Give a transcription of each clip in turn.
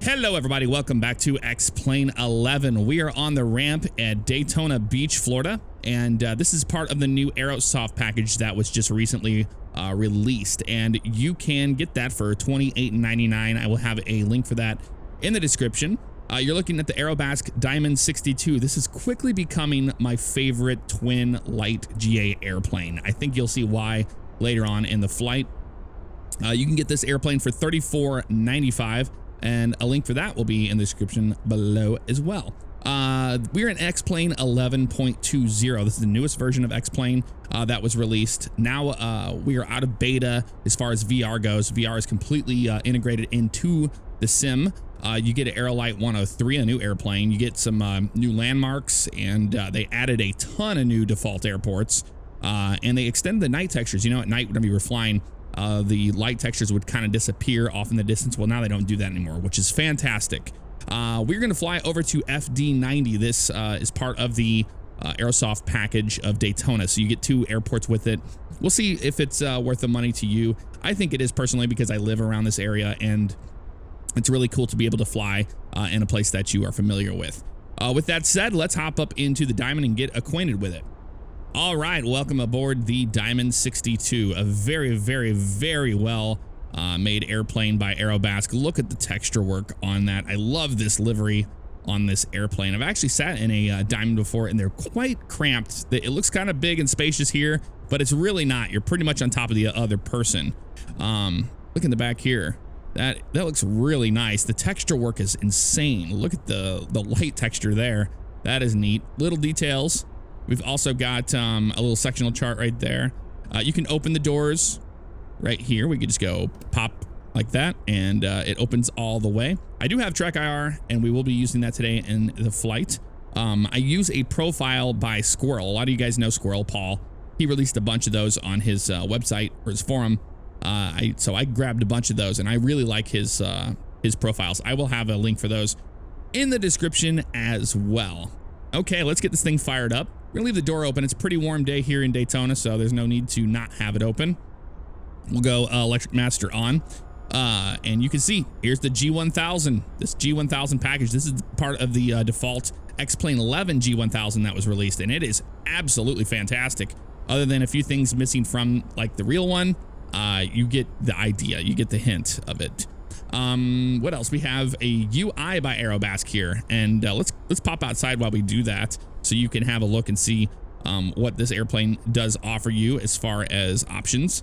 Hello everybody, welcome back to X-Plane 11. We are on the ramp at Daytona Beach, Florida, and this is part of the new Aerosoft package that was just recently released, and you can get that for $28.99. I will have a link for that in the description. You're looking at the Aerobask Diamond-62. This is quickly becoming my favorite twin light GA airplane. I think you'll see why later on in the flight. You can get this airplane for $34.95. And a link for that will be in the description below as well. We're in X-Plane 11.20. This is the newest version of X-Plane that was released. Now we are out of beta as far as VR goes. VR is completely integrated into the sim. You get an Aerolite 103, a new airplane. You get some new landmarks, and they added a ton of new default airports. And they extended the night textures. You know, at night whenever you were flying, the light textures would kind of disappear off in the distance. Well, now they don't do that anymore, which is fantastic. We're going to fly over to FD90. This is part of the Aerosoft package of Daytona. So you get 2 airports with it. We'll see if it's worth the money to you. I think it is personally, because I live around this area and it's really cool to be able to fly in a place that you are familiar with. With that said, let's hop up into the Diamond and get acquainted with it. All right, welcome aboard the Diamond-62, a very, very, very well made airplane by Aerobask. Look at the texture work on that. I love this livery on this airplane. I've actually sat in a Diamond before, and they're quite cramped. It looks kind of big and spacious here, but it's really not. You're pretty much on top of the other person. Look in the back here. That looks really nice. The texture work is insane. Look at the light texture there. That is neat. Little details. We've also got a little sectional chart right there. You can open the doors right here. We could just go pop like that, and it opens all the way. I do have Trek IR, and we will be using that today in the flight. I use a profile by Squirrel. A lot of you guys know Squirrel, Paul. He released a bunch of those on his website or his forum. So I grabbed a bunch of those, and I really like his profiles. I will have a link for those in the description as well. Okay, let's get this thing fired up. We're gonna leave the door open. It's a pretty warm day here in Daytona, so there's no need to not have it open. We'll go Electric Master on, and you can see here's the G1000. This G1000 package. This is part of the default X-Plane 11 G1000 that was released, and it is absolutely fantastic. Other than a few things missing from like the real one, you get the idea. You get the hint of it. What else? We have a UI by Aerobask here, and let's pop outside while we do that, so you can have a look and see what this airplane does offer you as far as options.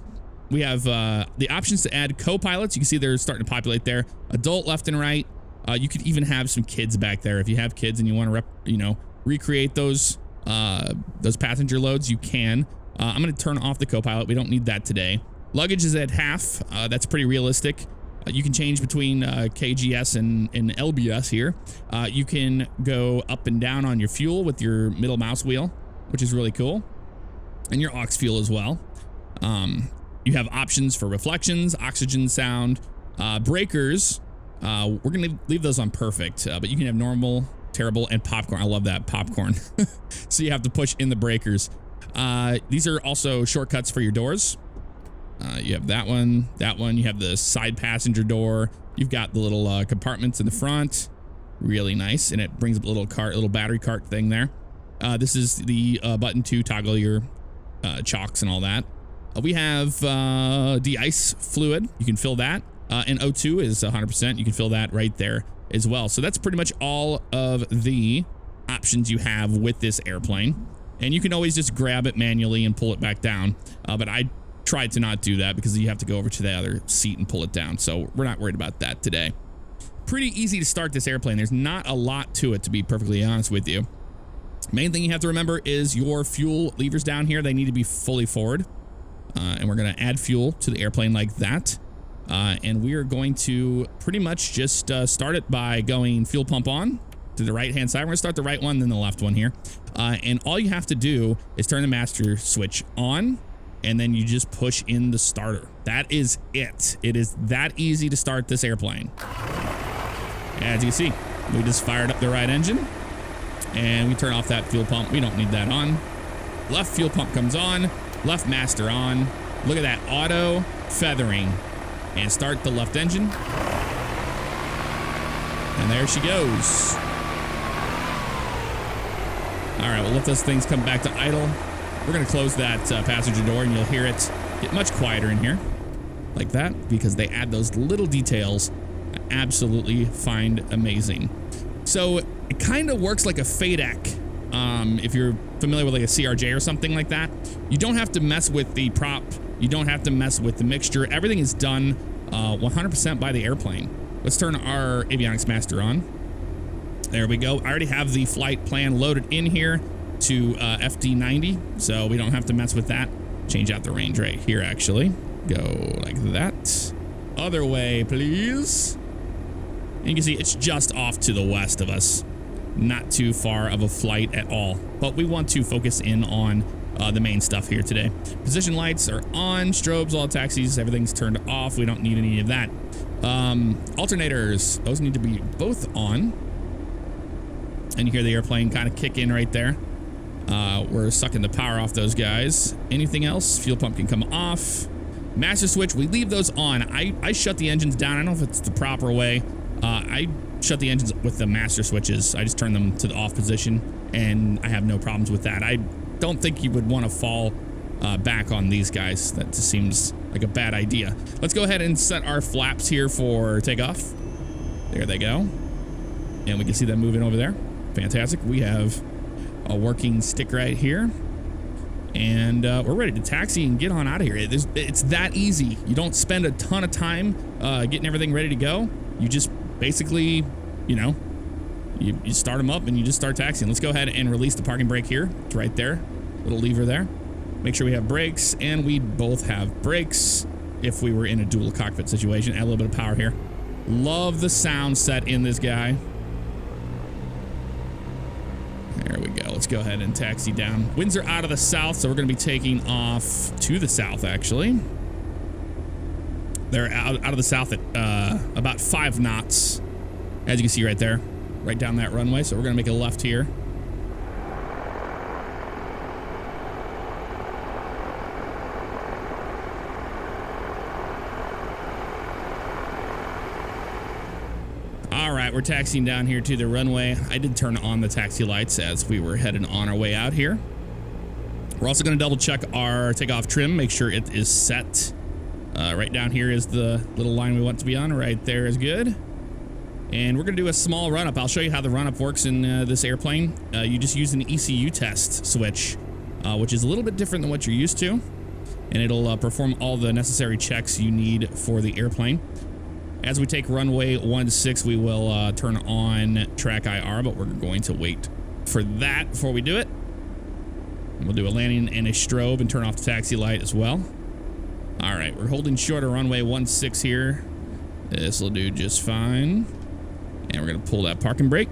We have the options to add co-pilots. You can see they're starting to populate there. Adult left and right. You could even have some kids back there if you have kids and you want to recreate those passenger loads. You can. I'm going to turn off the co-pilot. We don't need that today. Luggage is at half. That's pretty realistic. You can change between KGS and LBS here. You can go up and down on your fuel with your middle mouse wheel, which is really cool, and your aux fuel as well. You have options for reflections, oxygen sound, breakers. We're going to leave those on perfect, but you can have normal, terrible, and popcorn. I love that, popcorn. So you have to push in the breakers. These are also shortcuts for your doors. You have that one. You have the side passenger door. You've got the little compartments in the front. Really nice. And it brings up a little battery cart thing there. This is the button to toggle your chocks and all that. We have de-ice fluid. You can fill that. And O2 is 100%. You can fill that right there as well. So that's pretty much all of the options you have with this airplane. And you can always just grab it manually and pull it back down. But I tried to not do that because you have to go over to the other seat and pull it down. So we're not worried about that today. Pretty easy to start this airplane. There's not a lot to it, to be perfectly honest with you. Main thing you have to remember is your fuel levers down here. They need to be fully forward. And we're going to add fuel to the airplane like that. And we are going to pretty much just start it by going fuel pump on to the right hand side. We're going to start the right one, then the left one here. And all you have to do is turn the master switch on, and then you just push in the starter. That is it. It is that easy to start this airplane. As you can see, we just fired up the right engine, and we turn off that fuel pump. We don't need that on. Left fuel pump comes on, left master on. Look at that auto feathering, and start the left engine. And there she goes. All right, we'll let those things come back to idle. We're going to close that passenger door, and you'll hear it get much quieter in here. Like that, because they add those little details I absolutely find amazing. So it kind of works like a FADEC. If you're familiar with like a CRJ or something like that, you don't have to mess with the prop. You don't have to mess with the mixture. Everything is done 100% by the airplane. Let's turn our avionics master on. There we go. I already have the flight plan loaded in here to FD90, so we don't have to mess with that. Change out the range right here, actually. Go like that. Other way, please. And you can see it's just off to the west of us. Not too far of a flight at all. But we want to focus in on the main stuff here today. Position lights are on. Strobes, all taxis, everything's turned off. We don't need any of that. Alternators, those need to be both on. And you hear the airplane kind of kick in right there. We're sucking the power off those guys. Anything else? Fuel pump can come off. Master switch, we leave those on. I shut the engines down. I don't know if it's the proper way. I shut the engines with the master switches. I just turn them to the off position, and I have no problems with that. I don't think you would want to fall back on these guys. That just seems like a bad idea. Let's go ahead and set our flaps here for takeoff. There they go. And we can see them moving over there. Fantastic. We have a working stick right here. And we're ready to taxi and get on out of here. It's that easy. You don't spend a ton of time getting everything ready to go. You just basically, you know, you start them up and you just start taxiing. Let's go ahead and release the parking brake here. It's right there. Little lever there. Make sure we have brakes, and we both have brakes if we were in a dual cockpit situation. Add a little bit of power here. Love the sound set in this guy. There we go. Let's go ahead and taxi down. Winds are out of the south, so we're going to be taking off to the south, actually. They're out of the south at about 5 knots, as you can see right there, right down that runway. So we're going to make a left here. All right, we're taxiing down here to the runway. I did turn on the taxi lights as we were heading on our way out here. We're also going to double check our takeoff trim, make sure it is set. Right down here is the little line we want to be on. Right there is good. And we're going to do a small run-up. I'll show you how the run-up works in this airplane. You just use an ECU test switch, which is a little bit different than what you're used to. And it'll perform all the necessary checks you need for the airplane. As we take runway 16, we will turn on track IR, but we're going to wait for that before we do it. And we'll do a landing and a strobe and turn off the taxi light as well. All right, we're holding short of runway 16 here. This will do just fine. And we're going to pull that parking brake.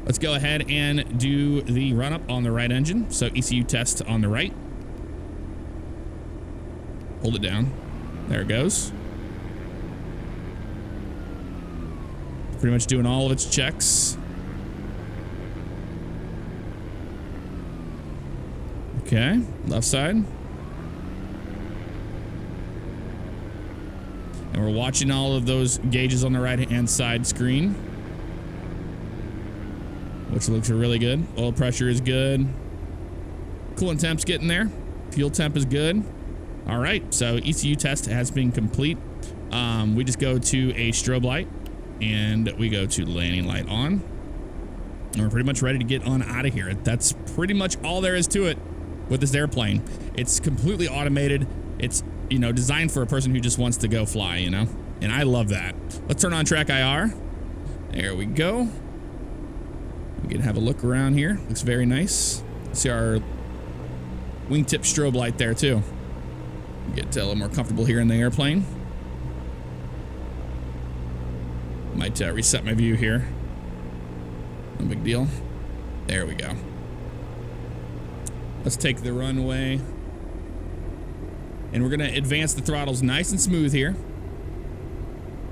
Let's go ahead and do the run up on the right engine. So ECU test on the right. Hold it down. There it goes. Pretty much doing all of its checks. Okay, left side. And we're watching all of those gauges on the right-hand side screen, which looks really good. Oil pressure is good. Coolant temp's getting there. Fuel temp is good. All right, so ECU test has been complete. We just go to a strobe light, and we go to landing light on. And we're pretty much ready to get on out of here. That's pretty much all there is to it with this airplane. It's completely automated. It's, you know, designed for a person who just wants to go fly, you know? And I love that. Let's turn on track IR. There we go. We can have a look around here. Looks very nice. See our wingtip strobe light there too. Get a little more comfortable here in the airplane. Might reset my view here. No big deal. There we go. Let's take the runway. And we're going to advance the throttles nice and smooth here.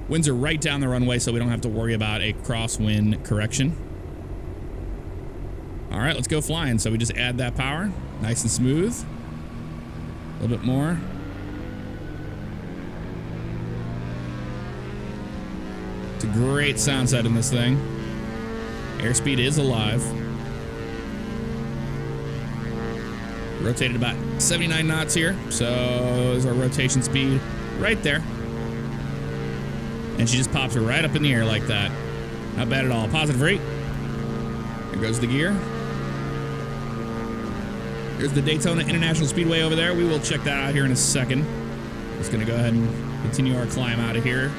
Winds are right down the runway, so we don't have to worry about a crosswind correction. All right, let's go flying. So we just add that power. Nice and smooth. A little bit more. It's a great sound set in this thing. Airspeed is alive. Rotated about 79 knots here. So there's our rotation speed right there. And she just pops her right up in the air like that. Not bad at all. Positive rate. There goes the gear. There's the Daytona International Speedway over there. We will check that out here in a second. Just gonna go ahead and continue our climb out of here.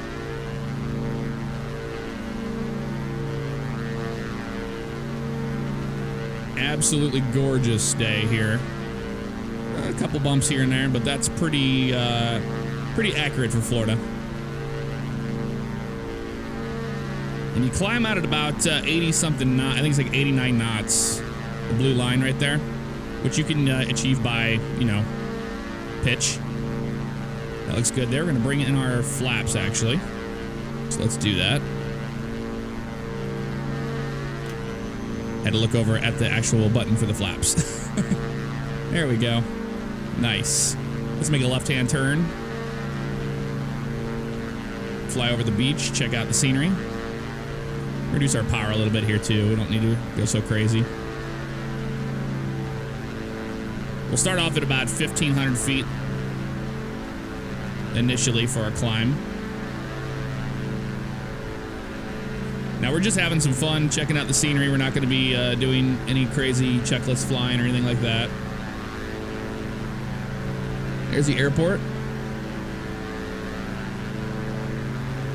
Absolutely gorgeous day here. A couple bumps here and there, but that's pretty accurate for Florida. And you climb out at about 80 something knots. I think it's like 89 knots. The blue line right there, which you can achieve by, you know, pitch. That looks good there. We're gonna bring in our flaps actually. So let's do that. Had to look over at the actual button for the flaps. There we go. Nice. Let's make a left-hand turn. Fly over the beach, check out the scenery. Reduce our power a little bit here too. We don't need to go so crazy. We'll start off at about 1,500 feet initially for our climb. Now we're just having some fun checking out the scenery. We're not going to be doing any crazy checklist flying or anything like that. There's the airport.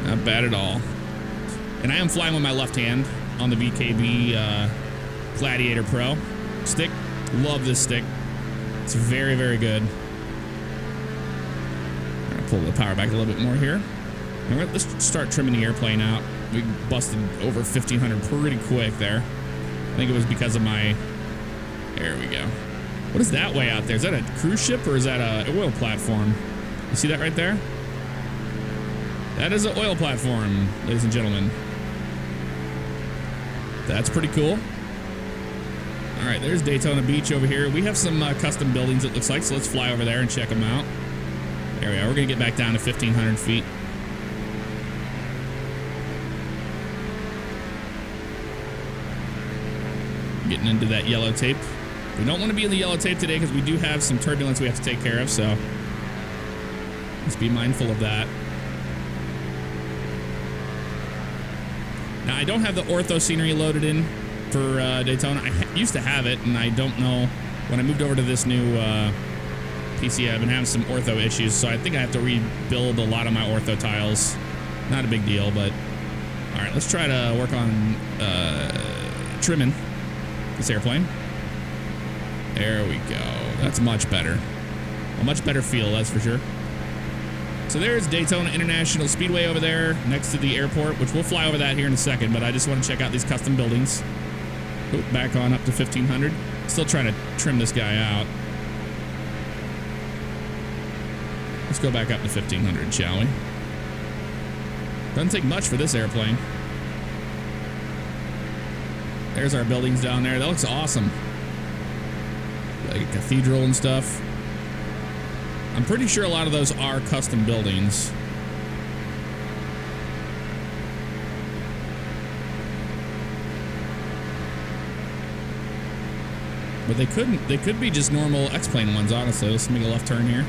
Not bad at all. And I am flying with my left hand on the VKB Gladiator Pro stick. Love this stick. It's very, very good. I'm going to pull the power back a little bit more here. And let's start trimming the airplane out. We busted over 1,500 pretty quick there. I think it was because of my... There we go. What is that way out there? Is that a cruise ship or is that a oil platform? You see that right there? That is an oil platform, ladies and gentlemen. That's pretty cool. All right, there's Daytona Beach over here. We have some custom buildings, it looks like, so let's fly over there and check them out. There we are. We're going to get back down to 1,500 feet. Getting into that yellow tape. We don't want to be in the yellow tape today because we do have some turbulence we have to take care of, so let's be mindful of that. Now, I don't have the Ortho Scenery loaded in for Daytona. I used to have it, and I don't know. When I moved over to this new PC, I've been having some Ortho issues, so I think I have to rebuild a lot of my Ortho tiles. Not a big deal, but all right, let's try to work on trimming this airplane. There we go. That's much better. A much better feel, that's for sure. So there's Daytona International Speedway over there next to the airport, which we'll fly over that here in a second, but I just want to check out these custom buildings. Oop, back on up to 1,500. Still trying to trim this guy out. Let's go back up to 1,500, shall we? Doesn't take much for this airplane. There's our buildings down there. That looks awesome. Like a cathedral and stuff. I'm pretty sure a lot of those are custom buildings. But they could be just normal X-Plane ones, honestly. Let's make a left turn here.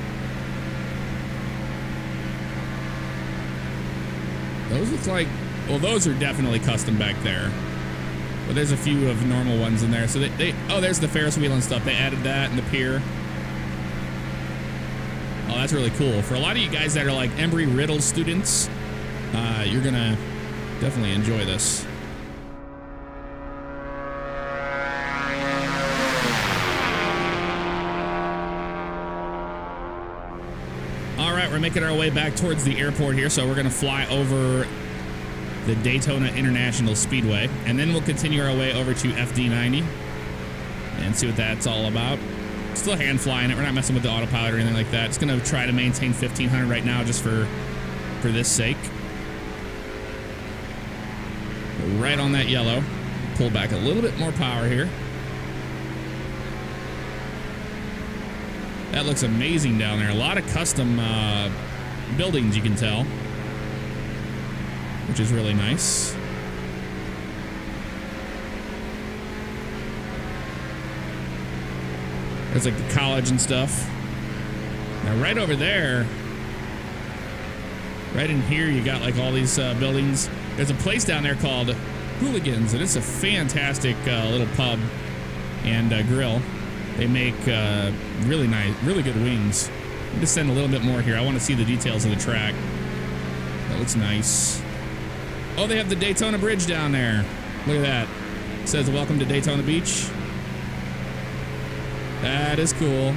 Those look like, well, those are definitely custom back there. But there's a few of normal ones in there. So oh, there's the Ferris wheel and stuff. They added that and the pier. Oh, that's really cool. For a lot of you guys that are like Embry-Riddle students, you're gonna definitely enjoy this. All right, we're making our way back towards the airport here, so we're gonna fly over the Daytona International Speedway, and then we'll continue our way over to FD90 and see what that's all about. Still hand flying it. We're not messing with the autopilot or anything like that. Just gonna try to maintain 1,500 right now just for this sake. Right on that yellow. Pull back a little bit more power here. That looks amazing down there. A lot of custom buildings, you can tell. which is really nice. There's like the college and stuff. Now right over there, right in here, you got like all these buildings. There's a place down there called Hooligans, and it's a fantastic little pub and grill. They make really nice, really good wings. I'm just send a little bit more here. I want to see the details of the track. That looks nice. Oh, they have the Daytona Bridge down there. Look at that. It says welcome to Daytona Beach. That is cool.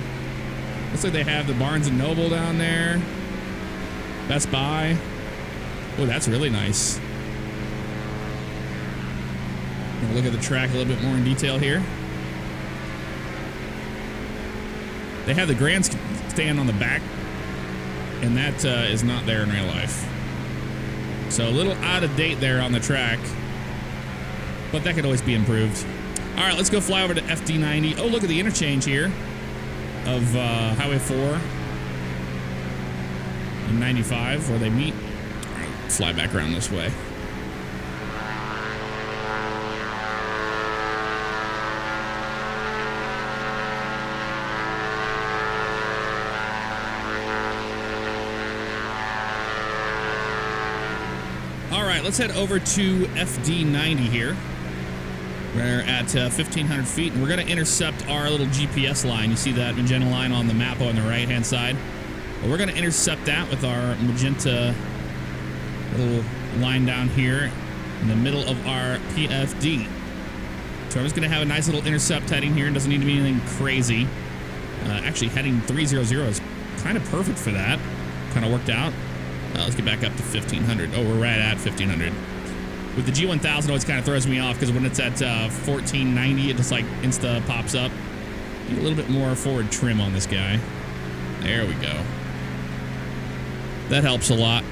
Looks like they have the Barnes & Noble down there. Best Buy. Oh, that's really nice. We'll look at the track a little bit more in detail here. They have the grandstand on the back, and that is not there in real life. So a little out of date there on the track, but that could always be improved. All right, let's go fly over to FD90. Oh, look at the interchange here of Highway 4 and 95 where they meet. All right, fly back around this way. All right, let's head over to FD90 here. We're at 1,500 feet, and we're going to intercept our little GPS line. You see that magenta line on the map on the right-hand side? Well, we're going to intercept that with our magenta little line down here in the middle of our PFD. So I'm just going to have a nice little intercept heading here. It doesn't need to be anything crazy. Actually, heading 300 is kind of perfect for that. Kind of worked out. Let's get back up to 1,500. Oh, we're right at 1,500. With the G1000, always kind of throws me off because when it's at 1490, it just like insta pops up. Need a little bit more forward trim on this guy. There we go. That helps a lot.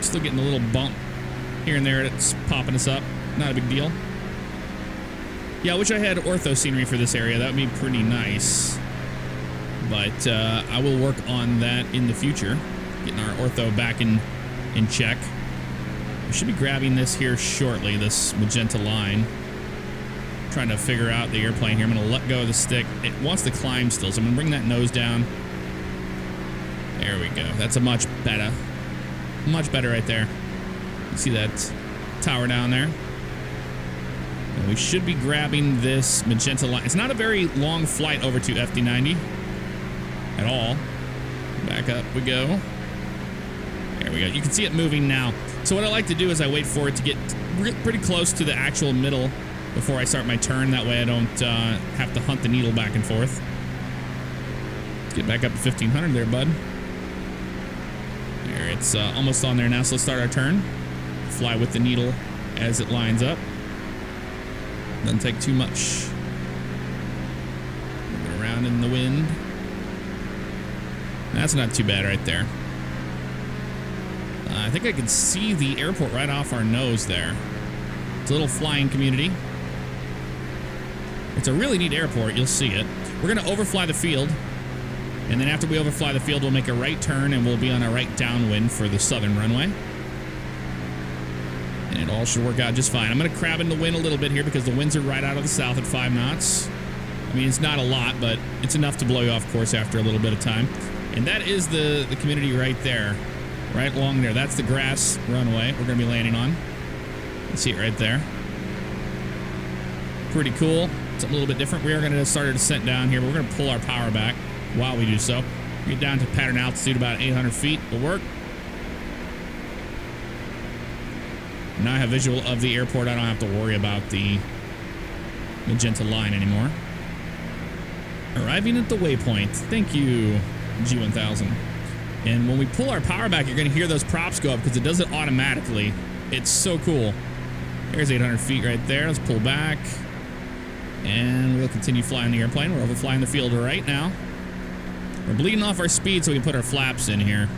Still getting a little bump here and there. It's popping us up. Not a big deal. Yeah, I wish I had Ortho Scenery for this area. That would be pretty nice. But I will work on that in the future. Getting our ortho back in check. We should be grabbing this here shortly, this magenta line. Trying to figure out the airplane here. I'm going to let go of the stick. It wants to climb still, so I'm going to bring that nose down. There we go. That's a much better. Much better right there. You see that tower down there? And we should be grabbing this magenta line. It's not a very long flight over to FD90 at all. Back up we go. There we go. You can see it moving now. So what I like to do is I wait for it to get pretty close to the actual middle before I start my turn. That way I don't have to hunt the needle back and forth. Let's get back up to 1,500 there, bud. There, it's almost on there now, so let's start our turn. Fly with the needle as it lines up. Doesn't take too much. Moving around in the wind. That's not too bad right there. I think I can see the airport right off our nose there. It's a little flying community. It's a really neat airport. You'll see it. We're going to overfly the field. And then after we overfly the field, we'll make a right turn and we'll be on a right downwind for the southern runway. And it all should work out just fine. I'm going to crab in the wind a little bit here because the winds are right out of the south at 5 knots. I mean, it's not a lot, but it's enough to blow you off course after a little bit of time. And that is the community right there. Right along there. That's the grass runway we're going to be landing on. You can see it right there. Pretty cool. It's a little bit different. We are going to start our descent down here, but we're going to pull our power back while we do so. Get down to pattern altitude about 800 feet. Will work. Now I have visual of the airport. I don't have to worry about the magenta line anymore. Arriving at the waypoint. Thank you, G1000. And when we pull our power back, you're going to hear those props go up because it does it automatically. It's so cool. There's 800 feet right there. Let's pull back. And we'll continue flying the airplane. We're overflying the field right now. We're bleeding off our speed so we can put our flaps in here.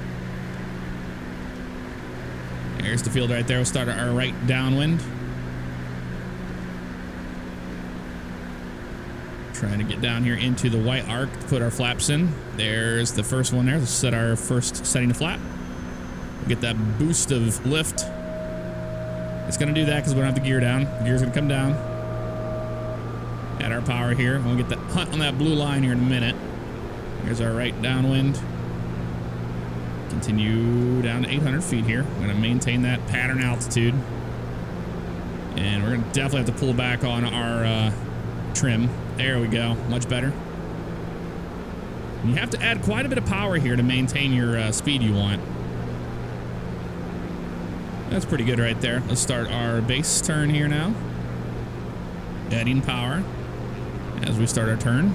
There's the field right there. We'll start our right downwind. Trying to get down here into the white arc to put our flaps in. There's the first one there. Let's set our first setting of flap. Get that boost of lift. It's going to do that because we don't have the gear down. The gear's going to come down. Add our power here. We'll get that hunt on that blue line here in a minute. Here's our right downwind. Continue down to 800 feet here. We're going to maintain that pattern altitude. And we're going to definitely have to pull back on our trim. There we go. Much better. You have to add quite a bit of power here to maintain your speed you want. That's pretty good right there. Let's start our base turn here now. Adding power as we start our turn.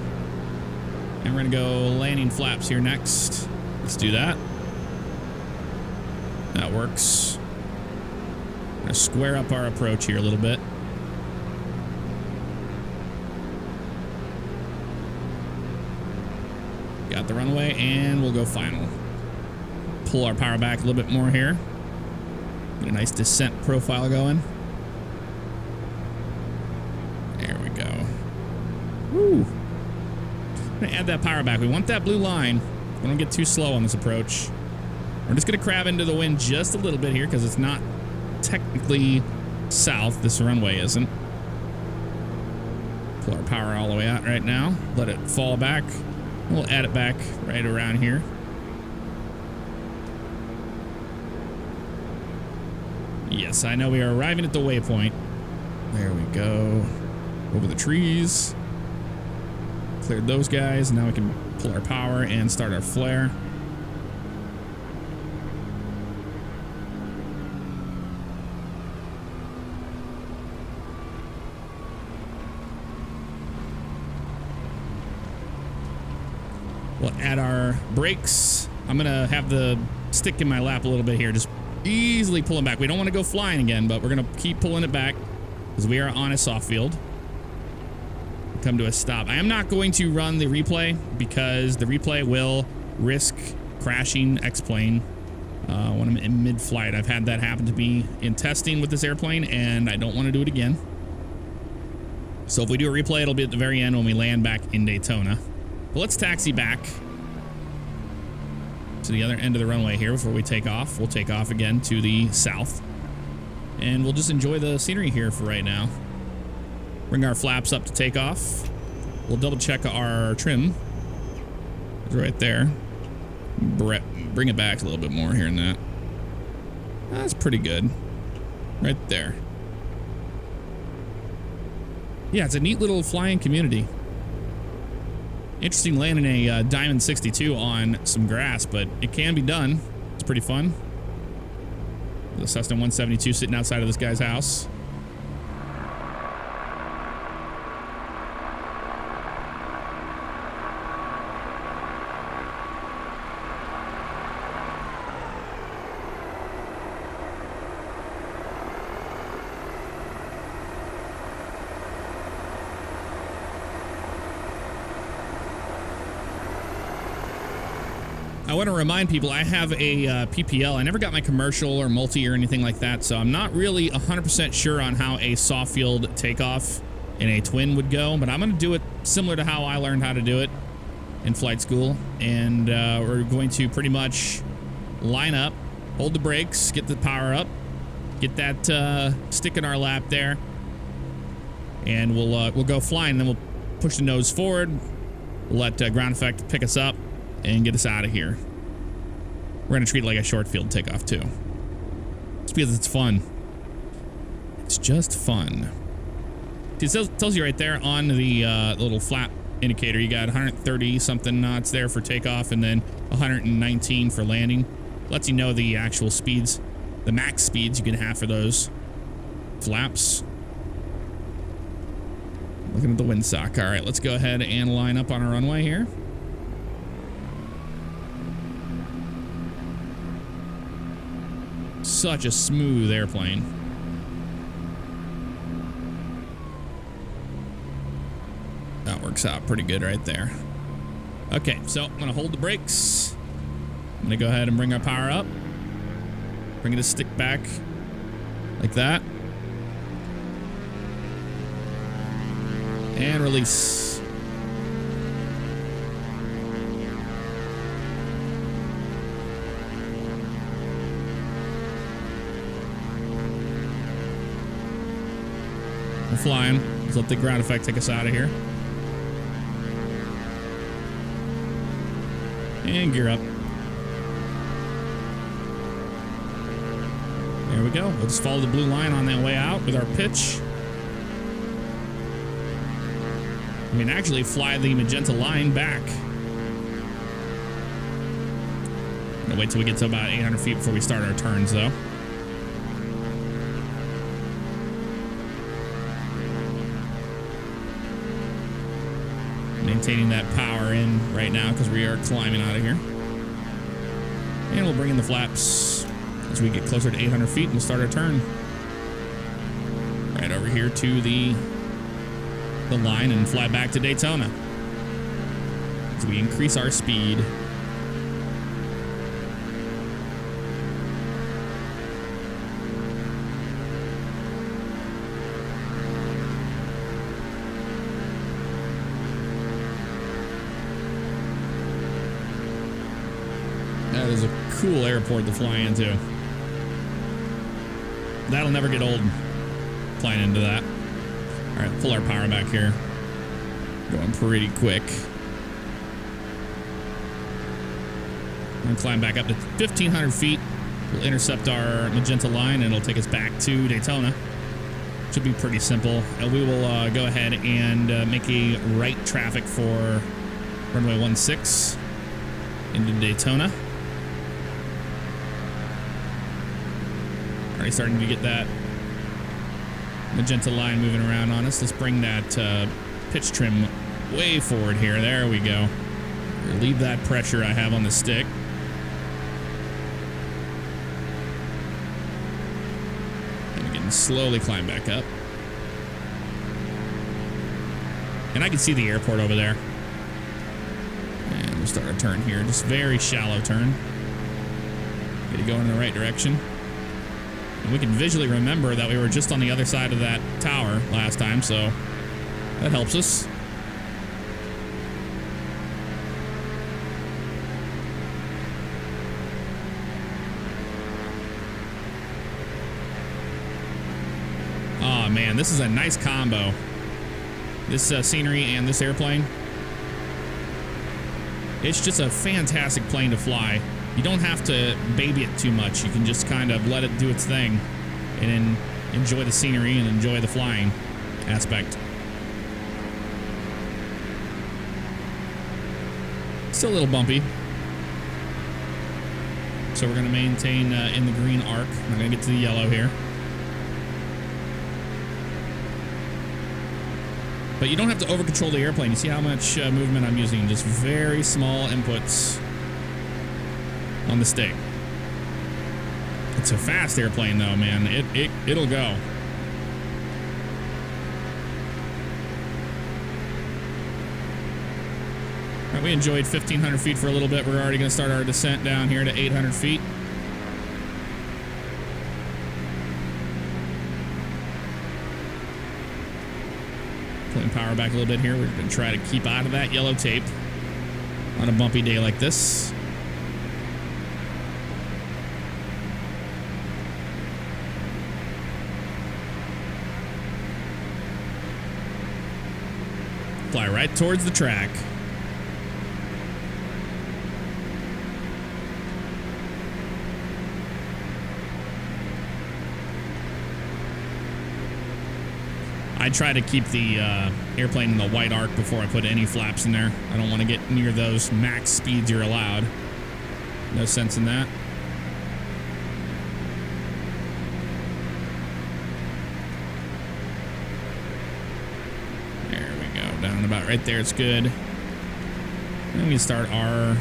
And we're going to go landing flaps here next. Let's do that. That works. We're going to square up our approach here a little bit. Got the runway, and we'll go final. Pull our power back a little bit more here. Get a nice descent profile going. There we go. Woo. I'm going to add that power back. We want that blue line. We don't get too slow on this approach. We're just going to crab into the wind just a little bit here because it's not technically south. This runway isn't. Pull our power all the way out right now. Let it fall back. We'll add it back right around here. Yes, I know we are arriving at the waypoint. There we go. Over the trees. Cleared those guys. Now we can pull our power and start our flare. We'll add our brakes. I'm going to have the stick in my lap a little bit here. Just easily pulling back. We don't want to go flying again, but we're going to keep pulling it back because we are on a soft field. Come to a stop. I am not going to run the replay because the replay will risk crashing X-plane when I'm in mid-flight. I've had that happen to me in testing with this airplane, and I don't want to do it again. So if we do a replay, it'll be at the very end when we land back in Daytona. But let's taxi back to the other end of the runway here before we take off. We'll take off again to the south, and we'll just enjoy the scenery here for right now. Bring our flaps up to take off. We'll double check our trim. It's right there. Bring it back a little bit more here in that. That's pretty good. Right there. Yeah, it's a neat little flying community. Interesting landing a Diamond 62 on some grass, but it can be done. It's pretty fun. The Cessna 172 sitting outside of this guy's house. I want to remind people I have a PPL. I never got my commercial or multi or anything like that, so I'm not really 100% sure on how a soft field takeoff in a twin would go, but I'm going to do it similar to how I learned how to do it in flight school. And we're going to pretty much line up, hold the brakes, get the power up, get that stick in our lap there, and we'll go flying. Then we'll push the nose forward. We'll let ground effect pick us up and get us out of here. We're going to treat it like a short field takeoff too. It's because it's fun. It's just fun. See, it tells you right there on the little flap indicator, you got 130 something knots there for takeoff and then 119 for landing. Lets you know the actual speeds, the max speeds you can have for those flaps. Looking at the windsock. All right, let's go ahead and line up on our runway here. Such a smooth airplane. That works out pretty good right there. Okay, so I'm gonna hold the brakes. I'm gonna go ahead and bring our power up. Bring the stick back like that. And release. We're flying. Let's let the ground effect take us out of here. And gear up. There we go. We'll just follow the blue line on that way out with our pitch. We can actually fly the magenta line back. Gonna wait till we get to about 800 feet before we start our turns, though. Maintaining that power in right now because we are climbing out of here. And we'll bring in the flaps as we get closer to 800 feet and we'll start our turn. Right over here to the line and fly back to Daytona as we increase our speed. That is a cool airport to fly into. That'll never get old, flying into that. All right, pull our power back here. Going pretty quick. And climb back up to 1,500 feet. We'll intercept our magenta line and it'll take us back to Daytona. Should be pretty simple. We will go ahead and make a right traffic for runway 16 into Daytona. Already starting to get that magenta line moving around on us. Let's bring that pitch trim way forward here. There we go. Relieve that pressure I have on the stick. And we can slowly climb back up. And I can see the airport over there. And we'll start a turn here. Just very shallow turn. Get it going in the right direction. And we can visually remember that we were just on the other side of that tower last time, so that helps us. Oh man, this is a nice combo. This scenery and this airplane. It's just a fantastic plane to fly. You don't have to baby it too much. You can just kind of let it do its thing and then enjoy the scenery and enjoy the flying aspect. Still a little bumpy. So we're going to maintain in the green arc. I'm going to get to the yellow here. But you don't have to over control the airplane. You see how much movement I'm using? Just very small inputs on the stick. It's a fast airplane though, man. It'll go. All right, we enjoyed 1,500 feet for a little bit. We're already going to start our descent down here to 800 feet. Pulling power back a little bit here. We're going to try to keep out of that yellow tape on a bumpy day like this. Fly right towards the track. I try to keep the airplane in the white arc before I put any flaps in there. I don't want to get near those max speeds you're allowed. No sense in that. Down about right there, it's good. And we start our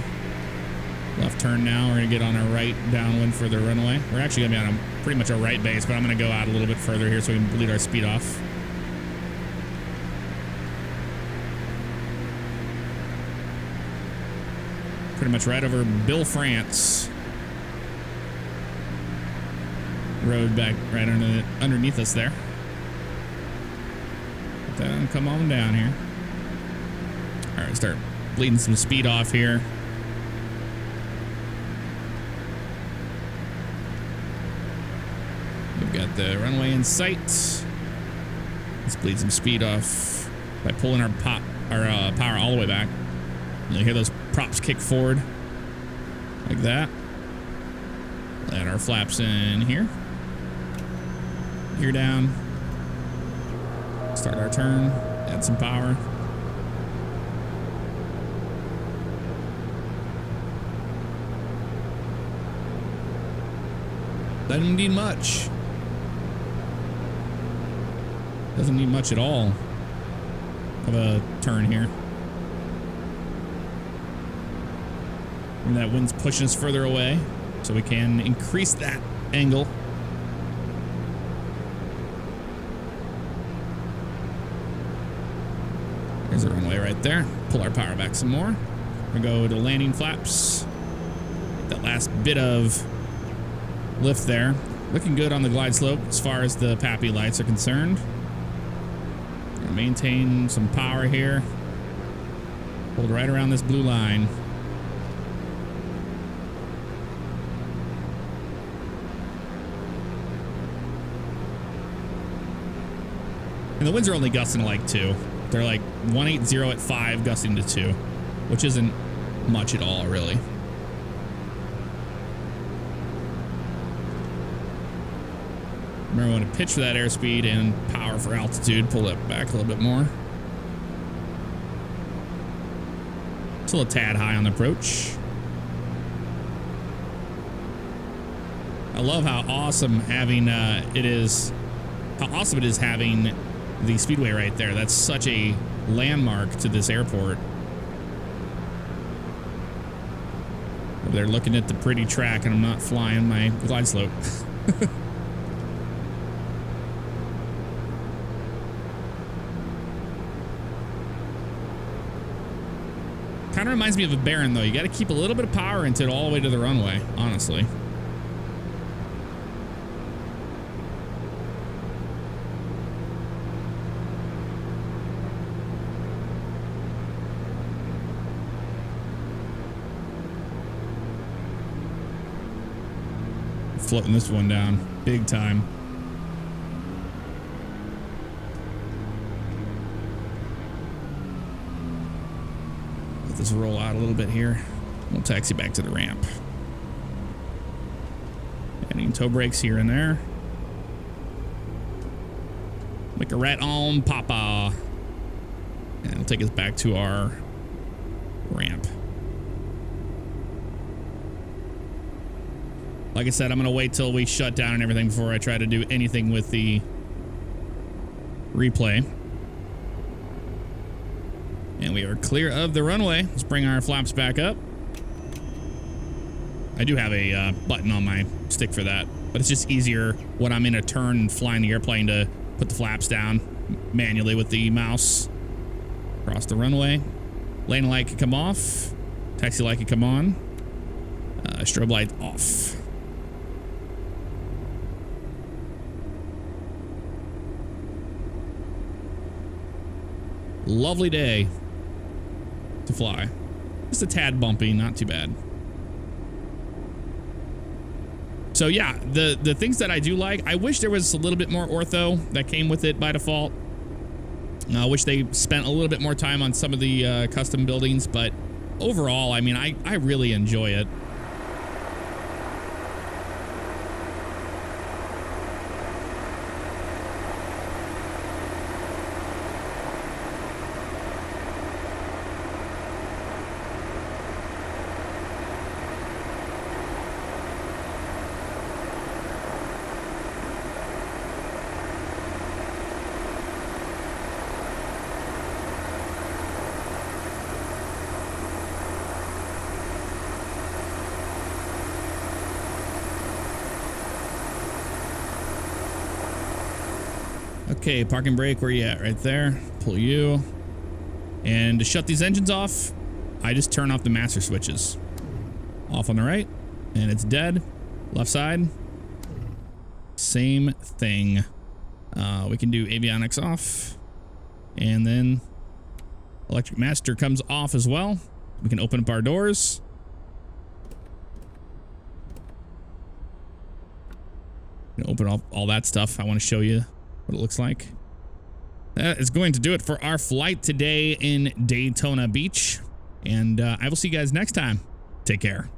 left turn now. We're gonna get on our right downwind for the runway. We're actually gonna be on pretty much a right base, but I'm gonna go out a little bit further here so we can bleed our speed off. Pretty much right over Bill France road back right underneath us there. Then come on down here. All right, start bleeding some speed off here. We've got the runway in sight. Let's bleed some speed off by pulling our power all the way back. You'll hear those props kick forward like that. Let our flaps in here. Gear down. Start our turn. Add some power. Doesn't need much. Doesn't need much at all of a turn here. And that wind's pushing us further away, so we can increase that angle. There's the runway right there. Pull our power back some more. We go to landing flaps. Get that last bit of lift there. Looking good on the glide slope as far as the PAPI lights are concerned. Maintain some power here. Hold right around this blue line. And the winds are only gusting to like 2. They're like 180 at 5, gusting to 2, which isn't much at all, really. Remember when to pitch for that airspeed and power for altitude. Pull it back a little bit more. Still a tad high on the approach. I love how awesome having it is having the speedway right there. That's such a landmark to this airport. They're looking at the pretty track and I'm not flying my glide slope. Kind of reminds me of a Baron, though. You got to keep a little bit of power into it all the way to the runway, honestly. Floating this one down big time. Let's roll out a little bit here. We'll taxi back to the ramp. Adding toe brakes here and there. Make a rat on papa. And it'll take us back to our ramp. Like I said, I'm going to wait till we shut down and everything before I try to do anything with the replay. And we are clear of the runway. Let's bring our flaps back up. I do have a button on my stick for that, but it's just easier when I'm in a turn and flying the airplane to put the flaps down manually with the mouse. Across the runway. Landing light can come off. Taxi light can come on. Strobe light off. Lovely day to fly. Just a tad bumpy, not too bad. So yeah, the things that I do like, I wish there was a little bit more ortho that came with it by default. I wish they spent a little bit more time on some of the custom buildings, but overall, I mean, I really enjoy it. Okay, parking brake, where you at? Right there. Pull you. And to shut these engines off, I just turn off the master switches. Off on the right, and it's dead. Left side, same thing. We can do avionics off, and then electric master comes off as well. We can open up our doors. Open up all that stuff. I want to show you what it looks like. that is going to do it for our flight today in Daytona Beach. And I will see you guys next time. Take care.